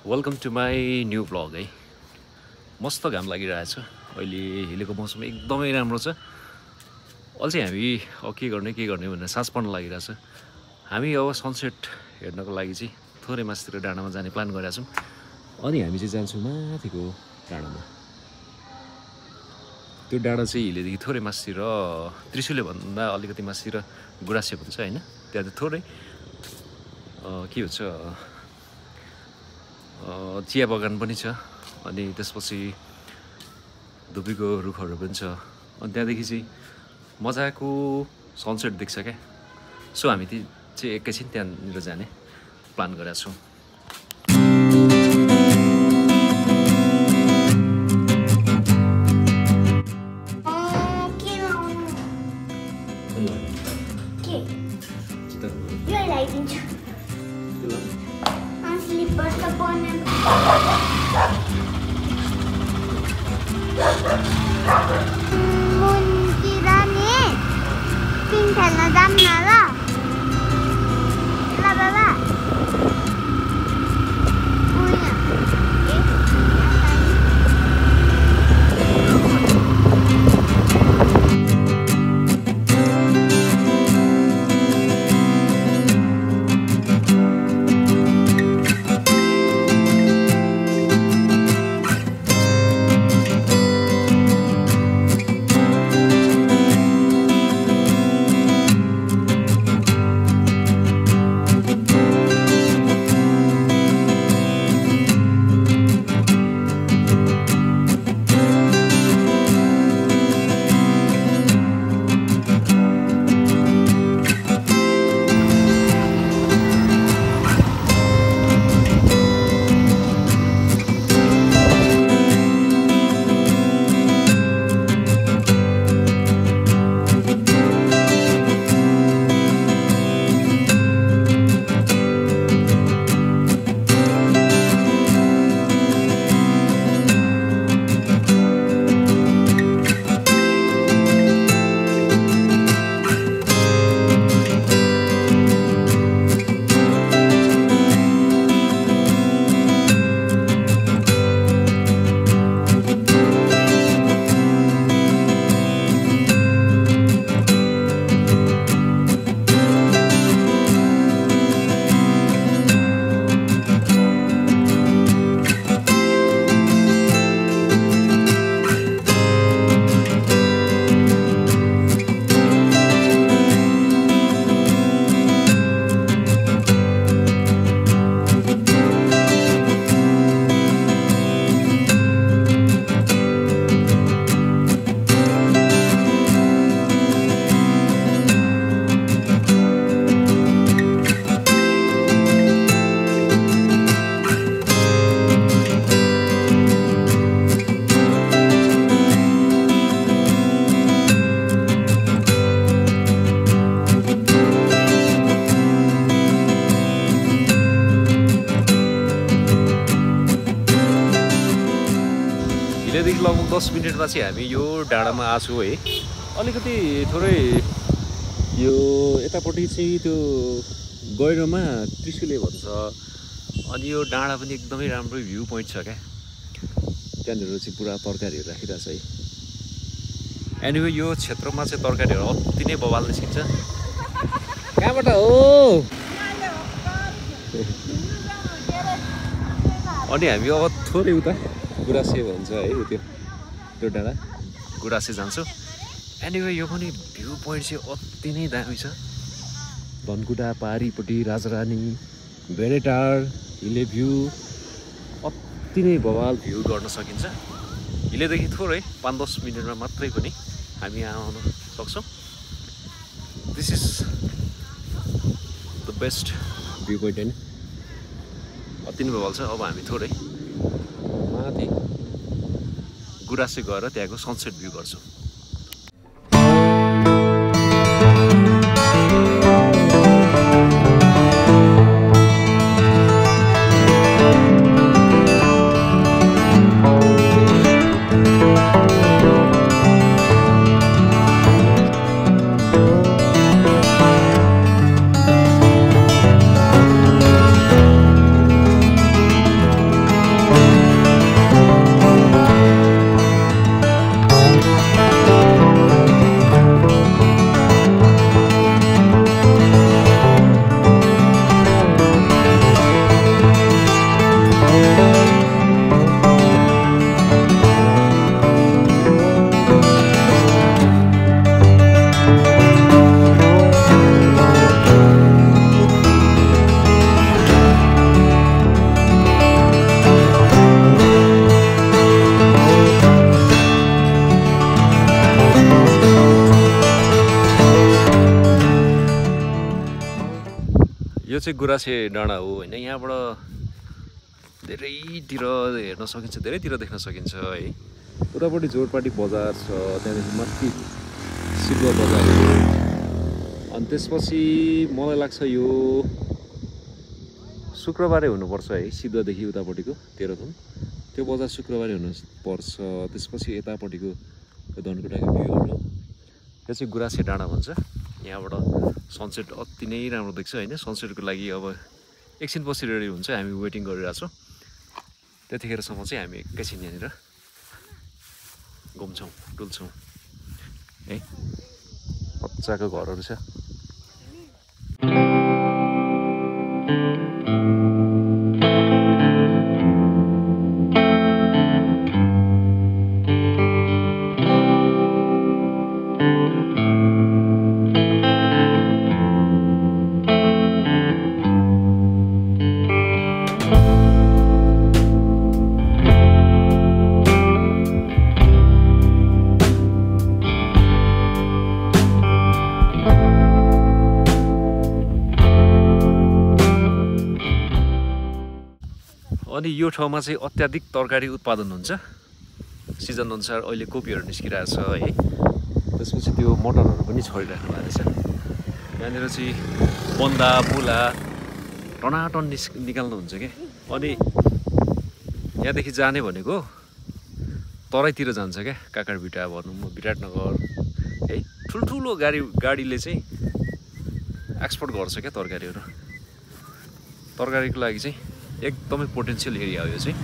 Welcome to my new blog है। मस्त घाम लागिरहेछ। अहिले हिलेको मौसम एकदमै राम्रो छ। अझै हामी अब के गर्ने भनेर सास पर्न लागिरहेछ। हामी अब सनसेट हेर्नको लागि चाहिँ थोरै माथितिर डाँडामा जाने प्लान गरेका छौँ। अनि हामी चाहिँ जान्छौँ माथिको डाँडामा। त्यो डाँडा चाहिँ हिलेदेखि थोरै माथितिर त्रिशुले भन्दा अलिकति माथितिर गुराँसे भन्छ होइन। त्यहाँ चाहिँ थोरै के भन्छ चिया बगान पनि छ। अनि त्यसपछि धुपीको रुखहरू पनि छ। अनि त्यहाँदेखि चाहिँ मजाको सनसेट देख्छ क्या। सो हामी चाहिँ एकैछिन त्यहाँनिर जाने प्लान गरेका छौँ। मुन्तिरानी पिङ खेल्न जाऊँ न ल बाबा हिलेदेखि लगभग 10 मिनटमा चाहिँ हामी यो डाँडामा आछौँ है। अलिकति थोरै यो यतापट्टि चाहिँ त्यो गहिरोमा त्रिशुले भन्छ। अनि यो डाँडा पनि एकदमै राम्रो भ्यू पोइन्ट छ क्या। त्यहाँनिर चाहिँ पुरा तरकारीहरू राखिरहेछ है। एनिवे यो क्षेत्रमा चाहिँ तरकारीहरू अति नै बवाल निस्किन्छ। कहाँबाट हो? अनि हामी अब थोरै उता गुराँसे भन्छ है त्यो डाँडा गुराँसे जान्छौँ। एनिवे यो पनि भ्यू पोइन्ट चाहिँ अति नै दामी छ। धनकुटा पारीपट्टि राजारानी भेडेटार हिले भ्यू अति नै बवाल भ्यू गर्न सकिन्छ। हिलेदेखि थोरै 5-10 मिनटमा मात्रै पनि हामी आउन सक्छौँ। This is the best view point होइन। अति नै बवाल छ। अब हामी थोरै माथि गुराँसे गएर त्यहाँको सनसेट भ्यू गर्छौँ। यो चाहिँ गुराँसे डाँडा हो होइन। यहाँबाट धेरैतिर हेर्न सकिन्छ, धेरैतिर देख्न सकिन्छ है। उतापट्टि जोरपाटी बजार छ, त्यहाँदेखि माथि सिलुवा बजार हो। अनि त्यसपछि मलाई लाग्छ यो शुक्रबारे हुनुपर्छ है, सिद्धदेखि उतापट्टिको तेह्रथुम त्यो बजार शुक्रबारे हुनुपर्छ। त्यसपछि यतापट्टिको धनकुटाको भ्यूहरू, यो चाहिँ गुराँसे डाँडा भन्छ। यहाँबाट सनसेट अति नै राम्रो देख्छ होइन। सनसेटको लागि अब एकछिनपछि रेडी हुन्छ, हामी वेटिङ गरिरहेछौँ। त्यतिखेरसम्म चाहिँ हामी एकैछिन यहाँनिर घुम्छौँ डुल्छौँ है। मजाको घरहरू छ। अनि यो ठाउँमा चाहिँ अत्याधिक तरकारी उत्पादन हुन्छ। सिजन अनुसार अहिले कोपीहरू निस्किरहेछ है। त्यसपछि त्यो मटरहरू पनि छरिराख्नु भएको छ। यहाँनिर चाहिँ बन्दा मुला टनाटन निकाल्नुहुन्छ क्या। अनि यहाँदेखि जाने भनेको तराईतिर जान्छ क्या, काँक्राबिटा भनौँ, विराटनगर है। ठुल्ठुलो गाडीले चाहिँ एक्सपोर्ट गर्छ क्या तरकारीहरू। तरकारीको लागि चाहिँ एकदमै पोटेन्सियल एरिया हो यो चाहिँ।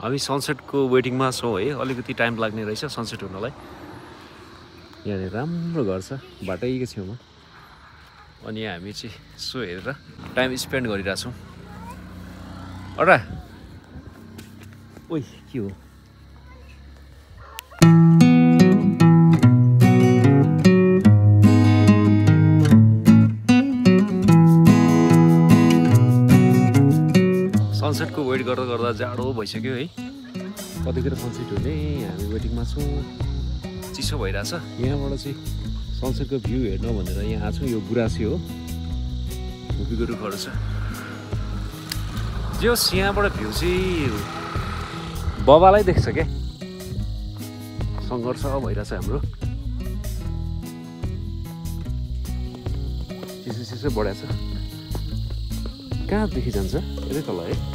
हामी सनसेटको वेटिङमा छौँ है। अलिकति टाइम लाग्ने रहेछ सनसेट हुनलाई। यहाँनिर राम्रो घर छ बाटैको छेउमा। अनि यहाँ हामी चाहिँ यसो हेरेर टाइम स्पेन्ड गरिरहेछौँ। अरा ओइ के हो? सनसेटको वेट गर्दा गर्दा जाडो भइसक्यो है। कतिखेर सनसेट हुने हामी वेटिङमा छौँ। चिसो भइरहेछ। यहाँबाट चाहिँ सनसेटको भ्यू हेर्न भनेर यहाँ आएको छु। यो गुराँसे हो, धुपीको रुखहरू छ। जो यहाँबाट भ्यू चाहिँ बबालाई देख्छ क्या। सङ्घर्ष भइरहेछ हाम्रो। चिसो चिसो बढाएको छ। कहाँदेखि जान्छ यतै तल है।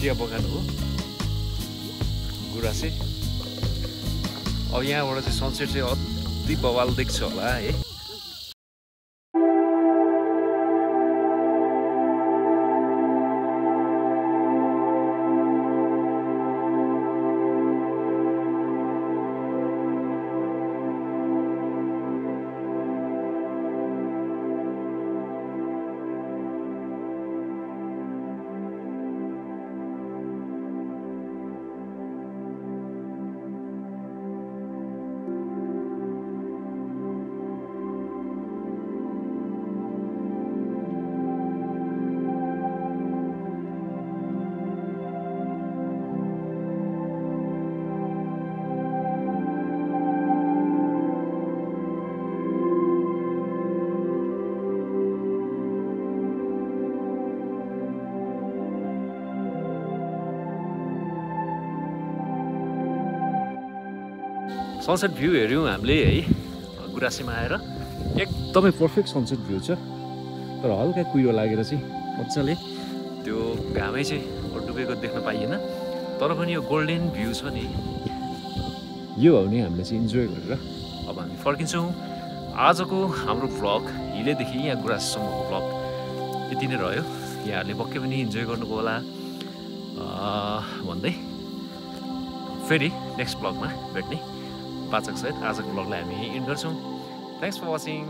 चिया बगान हो गुराँसे। अब यहाँबाट चाहिँ सनसेट चाहिँ अति बवाल देख्छ होला है। सनसेट भ्यू हेऱ्यौँ हामीले है गुराँसेमा आएर। एकदमै पर्फेक्ट सनसेट भ्यू छ। तर हल्का कुहिरो लागेर चाहिँ मजाले त्यो घामै चाहिँ डुबेको देख्न पाइएन। तर पनि यो गोल्डन भ्यू छ नि, यो हो नि हामीले चाहिँ इन्जोय गरेर अब हामी फर्किन्छौँ। आजको हाम्रो भ्लग हिलेदेखि यहाँ गुराँसेसम्मको भ्लग यति नै रह्यो। यहाँहरूले पक्कै पनि इन्जोय गर्नुभयो होला भन्दै फेरि नेक्स्ट ब्लगमा भेट्ने वाचकसहित आजको ब्लगलाई हामी यहीँ इन्ड गर्छौँ थ्याङ्क्स फर वाचिङ